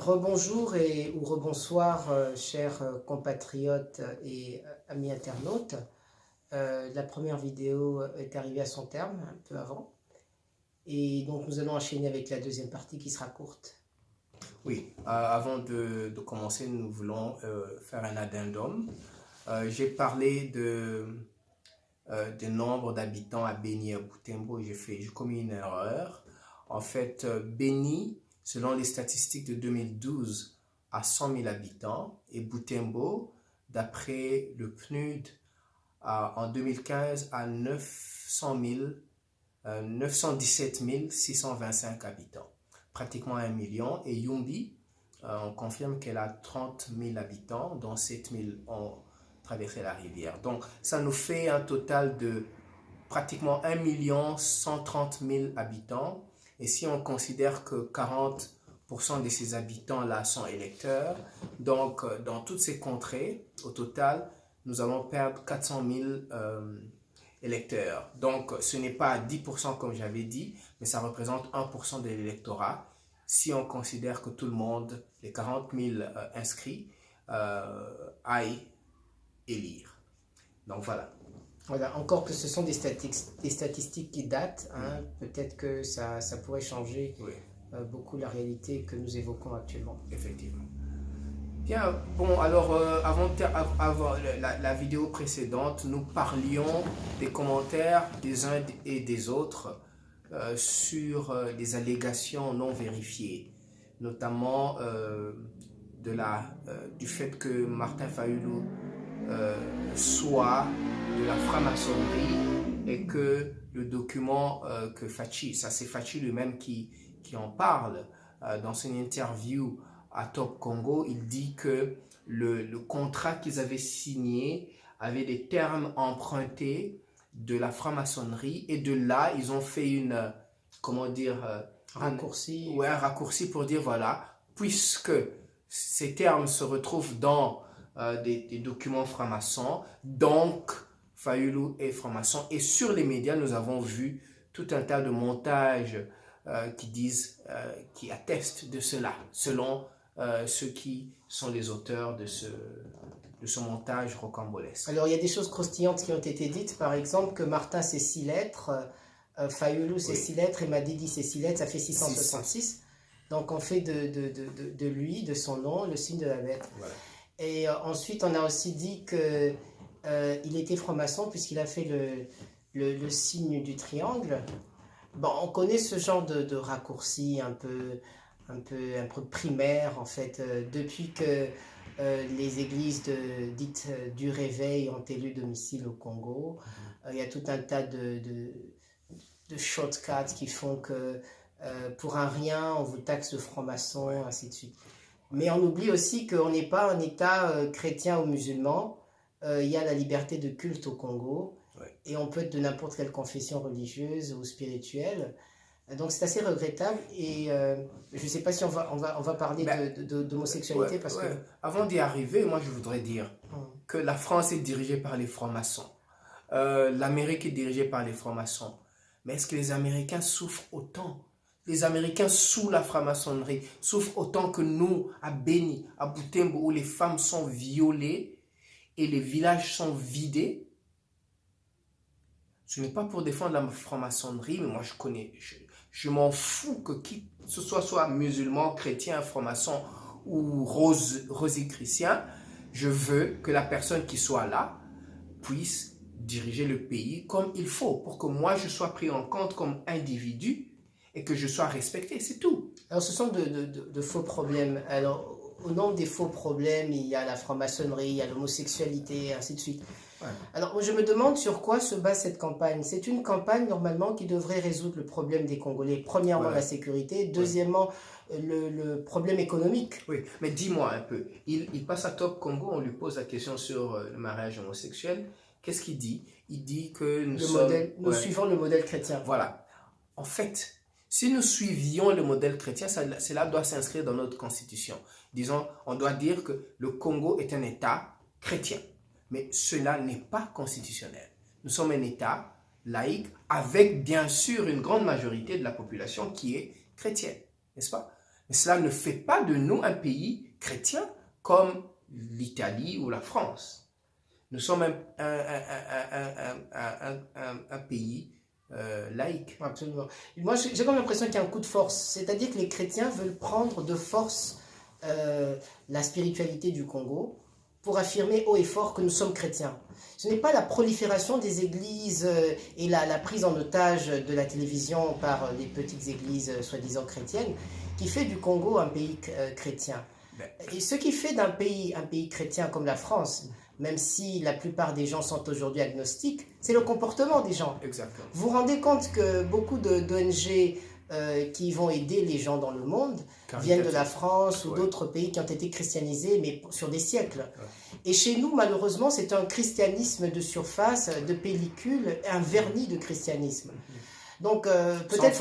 Rebonjour ou rebonsoir, chers compatriotes et amis internautes. La première vidéo est arrivée à son terme, un peu avant. Et donc nous allons enchaîner avec la deuxième partie qui sera courte. Oui, avant de commencer, nous voulons faire un addendum. J'ai parlé de nombre d'habitants à Beni et à Butembo. J'ai commis une erreur. En fait, Beni, selon les statistiques de 2012, a 100 000 habitants et Butembo, d'après le PNUD, en 2015 a 917 625 habitants, pratiquement 1 million. Et Yumbi, on confirme qu'elle a 30 000 habitants, dont 7 000 ont traversé la rivière. Donc, ça nous fait un total de pratiquement 1 130 000 habitants. Et si on considère que 40% de ces habitants-là sont électeurs, donc dans toutes ces contrées, au total, nous allons perdre 400 000 électeurs. Donc, ce n'est pas 10% comme j'avais dit, mais ça représente 1% de l'électorat. Si on considère que tout le monde, les 40 000 inscrits, aillent élire. Donc, voilà. Voilà, encore que ce sont des statistiques qui datent, hein, peut-être que ça pourrait changer beaucoup la réalité que nous évoquons actuellement. Effectivement. Bien, bon, alors avant la vidéo précédente, nous parlions des commentaires des uns et des autres sur des allégations non vérifiées, notamment du fait que Martin Fayulu soit de la franc-maçonnerie et que le document que Fachi, ça c'est Fachi lui-même qui en parle dans son interview à Top Congo, il dit que le contrat qu'ils avaient signé avait des termes empruntés de la franc-maçonnerie et de là ils ont fait raccourci. Un raccourci pour dire voilà, puisque ces termes se retrouvent dans des documents francs-maçons, donc Fayulu est franc-maçon. Et sur les médias, nous avons vu tout un tas de montages qui attestent de cela, selon ceux qui sont les auteurs de ce montage rocambolesque. Alors, il y a des choses croustillantes qui ont été dites, par exemple que Martin c'est 6 lettres, Fayulu c'est 6 lettres et Madidi c'est 6 lettres, ça fait 666. Donc, on fait de lui, de son nom, le signe de la bête. Voilà. Et ensuite, on a aussi dit que il était franc-maçon puisqu'il a fait le signe du triangle. Bon, on connaît ce genre de raccourci un peu primaire en fait, depuis que les églises dites du réveil ont élu domicile au Congo. Il y a tout un tas de shortcuts qui font que pour un rien on vous taxe de franc-maçon, ainsi de suite. Mais on oublie aussi qu'on n'est pas un État chrétien ou musulman. Il y a la liberté de culte au Congo et on peut être de n'importe quelle confession religieuse ou spirituelle. Donc c'est assez regrettable et je ne sais pas si on va parler d'homosexualité parce que... Avant d'y arriver, moi je voudrais dire que la France est dirigée par les francs-maçons. L'Amérique est dirigée par les francs-maçons. Mais est-ce que les Américains souffrent autant? Les Américains sous la franc-maçonnerie souffrent autant que nous à Beni, à Butembo, où les femmes sont violées et les villages sont vidés. Ce n'est pas pour défendre la franc-maçonnerie, mais moi je m'en fous que qui ce soit musulman, chrétien, franc-maçon ou rosicrucien. Je veux que la personne qui soit là puisse diriger le pays comme il faut, pour que moi je sois pris en compte comme individu et que je sois respecté, c'est tout. Alors ce sont de faux problèmes. Alors au nom des faux problèmes, il y a la franc-maçonnerie, il y a l'homosexualité, ainsi de suite. Ouais. Alors je me demande sur quoi se base cette campagne. C'est une campagne normalement qui devrait résoudre le problème des Congolais. Premièrement la sécurité, deuxièmement le problème économique. Oui, mais dis-moi un peu, il passe à Top Congo, on lui pose la question sur le mariage homosexuel. Qu'est-ce qu'il dit? Il dit que nous suivons le modèle chrétien. Voilà. En fait, si nous suivions le modèle chrétien, cela doit s'inscrire dans notre constitution. Disons, on doit dire que le Congo est un État chrétien. Mais cela n'est pas constitutionnel. Nous sommes un État laïque avec bien sûr une grande majorité de la population qui est chrétienne, n'est-ce pas? Mais cela ne fait pas de nous un pays chrétien comme l'Italie ou la France. Nous sommes un pays laïque. Absolument. Moi, j'ai comme l'impression qu'il y a un coup de force. C'est-à-dire que les chrétiens veulent prendre de force la spiritualité du Congo pour affirmer haut et fort que nous sommes chrétiens. Ce n'est pas la prolifération des églises et la prise en otage de la télévision par les petites églises soi-disant chrétiennes qui fait du Congo un pays chrétien. Et ce qui fait d'un pays un pays chrétien comme la France, même si la plupart des gens sont aujourd'hui agnostiques, c'est le comportement des gens. Exactement. Vous vous rendez compte que beaucoup d'ONG qui vont aider les gens dans le monde viennent de la France ou d'autres pays qui ont été christianisés, mais sur des siècles. Et chez nous, malheureusement, c'est un christianisme de surface, de pellicule, un vernis de christianisme. Donc peut-être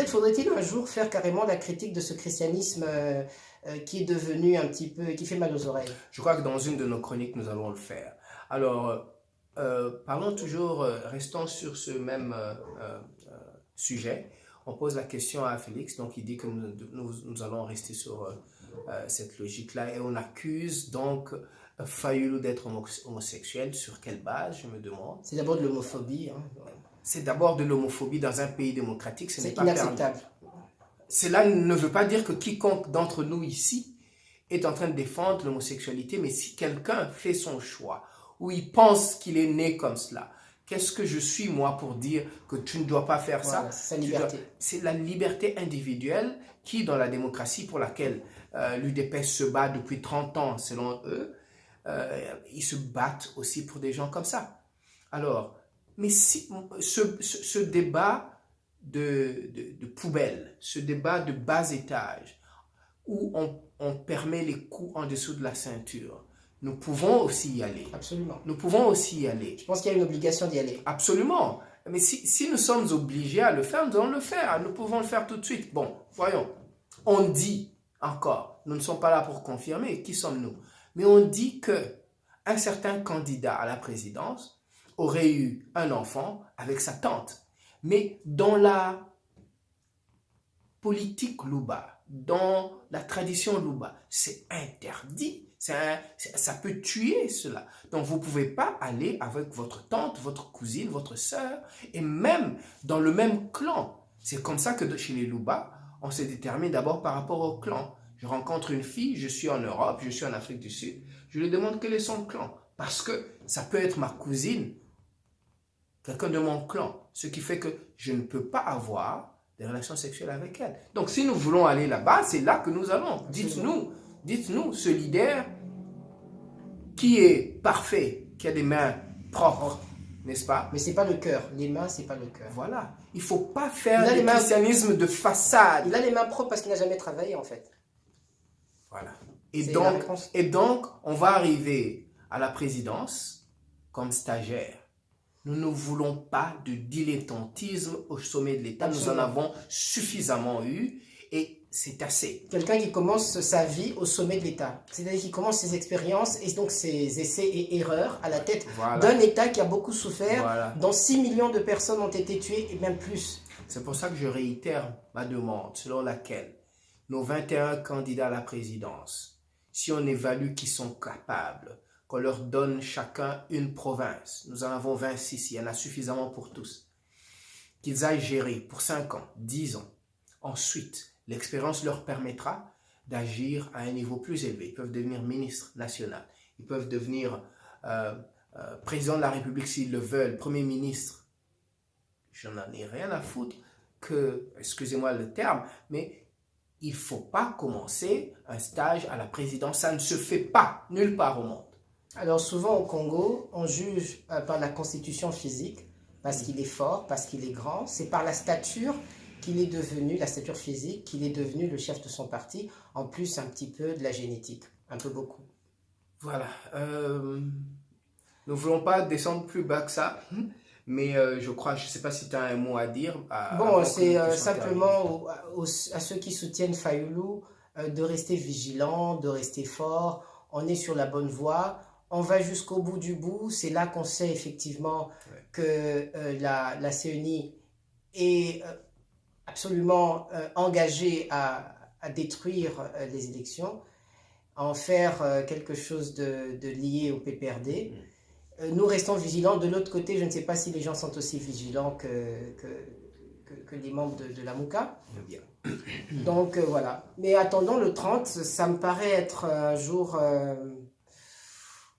faudrait-il un jour faire carrément la critique de ce christianisme qui est devenu un petit peu, qui fait mal aux oreilles. Je crois que dans une de nos chroniques, nous allons le faire. Alors, parlons toujours, restons sur ce même sujet. On pose la question à Félix, donc il dit que nous allons rester sur cette logique-là et on accuse donc Fayulu d'être homosexuel. Sur quelle base, je me demande? C'est d'abord de l'homophobie. Hein. C'est d'abord de l'homophobie dans un pays démocratique, ce n'est pas inacceptable. Cela ne veut pas dire que quiconque d'entre nous ici est en train de défendre l'homosexualité, mais si quelqu'un fait son choix, ou il pense qu'il est né comme cela, qu'est-ce que je suis moi pour dire que tu ne dois pas faire ça? C'est sa liberté. C'est la liberté individuelle qui, dans la démocratie pour laquelle l'UDPS se bat depuis 30 ans, selon eux, ils se battent aussi pour des gens comme ça. Alors, mais si ce débat de poubelle, ce débat de bas étage, où on permet les coups en dessous de la ceinture, nous pouvons aussi y aller. Absolument. Nous pouvons aussi y aller. Je pense qu'il y a une obligation d'y aller. Absolument. Mais si nous sommes obligés à le faire, nous allons le faire. Nous pouvons le faire tout de suite. Bon, voyons. On dit encore, nous ne sommes pas là pour confirmer, qui sommes-nous? Mais on dit que un certain candidat à la présidence aurait eu un enfant avec sa tante. Mais dans la politique Luba, dans la tradition Luba, c'est interdit. Ça peut tuer cela. Donc vous ne pouvez pas aller avec votre tante, votre cousine, votre sœur, et même dans le même clan. C'est comme ça que chez les Luba, on se détermine d'abord par rapport au clan. Je rencontre une fille, je suis en Europe, je suis en Afrique du Sud, je lui demande quel est son clan. Parce que ça peut être ma cousine, quelqu'un de mon clan, ce qui fait que je ne peux pas avoir des relations sexuelles avec elle. Donc si nous voulons aller là-bas, c'est là que nous allons. Dites-nous, ce leader qui est parfait, qui a des mains propres, n'est-ce pas? Mais c'est pas le cœur. Les mains, c'est pas le cœur. Voilà. Il ne faut pas faire du christianisme de façade. Il a les mains propres parce qu'il n'a jamais travaillé, en fait. Voilà. Et donc, on va arriver à la présidence comme stagiaire. Nous ne voulons pas de dilettantisme au sommet de l'État. Nous en avons suffisamment eu et c'est assez. Quelqu'un qui commence sa vie au sommet de l'État. C'est-à-dire qu'il commence ses expériences et donc ses essais et erreurs à la tête d'un État qui a beaucoup souffert, dont 6 millions de personnes ont été tuées et même plus. C'est pour ça que je réitère ma demande selon laquelle nos 21 candidats à la présidence, si on évalue qu'ils sont capables, qu'on leur donne chacun une province. Nous en avons 26, il y en a suffisamment pour tous. Qu'ils aillent gérer pour 5 ans, 10 ans. Ensuite, l'expérience leur permettra d'agir à un niveau plus élevé. Ils peuvent devenir ministre national. Ils peuvent devenir président de la République s'ils le veulent, premier ministre. Je n'en ai rien à foutre que, excusez-moi le terme, mais il ne faut pas commencer un stage à la présidence. Ça ne se fait pas nulle part au monde. Alors souvent au Congo, on juge par la constitution physique, parce qu'il est fort, parce qu'il est grand. C'est par la stature qu'il est devenu, la stature physique, qu'il est devenu le chef de son parti, en plus un petit peu de la génétique, un peu beaucoup. Voilà. Nous ne voulons pas descendre plus bas que ça, mais je crois, je ne sais pas si tu as un mot à dire. Bon, c'est simplement à ceux qui soutiennent Fayulu de rester vigilants, de rester forts. On est sur la bonne voie. On va jusqu'au bout du bout. C'est là qu'on sait effectivement que la CENI est absolument engagé à détruire les élections, à en faire quelque chose de lié au PPRD. Nous restons vigilants. De l'autre côté, je ne sais pas si les gens sont aussi vigilants que les membres de la MOUCA. Bien. Donc voilà. Mais attendons le 30, ça me paraît être un jour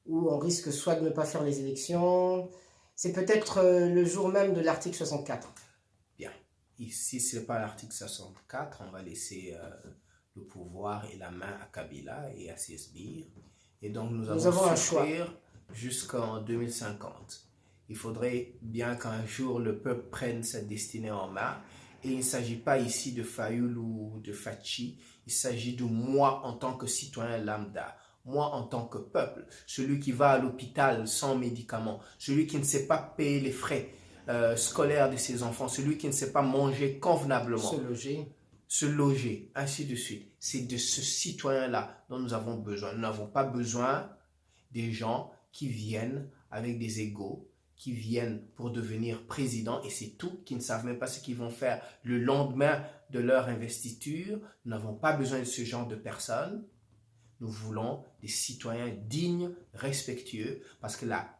où on risque soit de ne pas faire les élections. C'est peut-être le jour même de l'article 64. Bien. Ici, ce n'est pas l'article 64, on va laisser le pouvoir et la main à Kabila et à ses sbires. Et donc, nous avons un choix jusqu'en 2050. Il faudrait bien qu'un jour le peuple prenne sa destinée en main. Et il ne s'agit pas ici de Fayoul ou de Fachi, il s'agit de moi en tant que citoyen lambda, moi en tant que peuple, celui qui va à l'hôpital sans médicaments, celui qui ne sait pas payer les frais scolaires de ses enfants, celui qui ne sait pas manger convenablement, se loger, ainsi de suite. C'est de ce citoyen-là dont nous avons besoin. Nous n'avons pas besoin des gens qui viennent avec des égos, qui viennent pour devenir président et c'est tout, qui ne savent même pas ce qu'ils vont faire le lendemain de leur investiture. Nous n'avons pas besoin de ce genre de personnes. Nous voulons des citoyens dignes, respectueux, parce que là,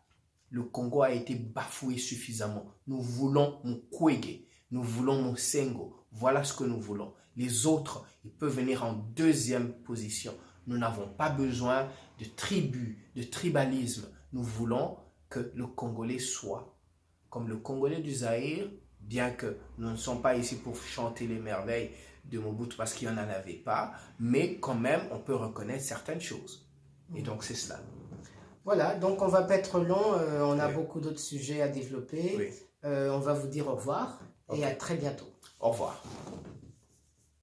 le Congo a été bafoué suffisamment. Nous voulons mon Kwege, nous voulons mon Sengo. Voilà ce que nous voulons. Les autres, ils peuvent venir en deuxième position. Nous n'avons pas besoin de tribus, de tribalisme. Nous voulons que le Congolais soit comme le Congolais du Zaïre, bien que nous ne sommes pas ici pour chanter les merveilles de Mobutu parce qu'il n'y en avait pas, mais quand même, on peut reconnaître certaines choses. Et donc, c'est cela. Voilà, donc on ne va pas être long, on a beaucoup d'autres sujets à développer. Oui. On va vous dire au revoir et à très bientôt. Au revoir.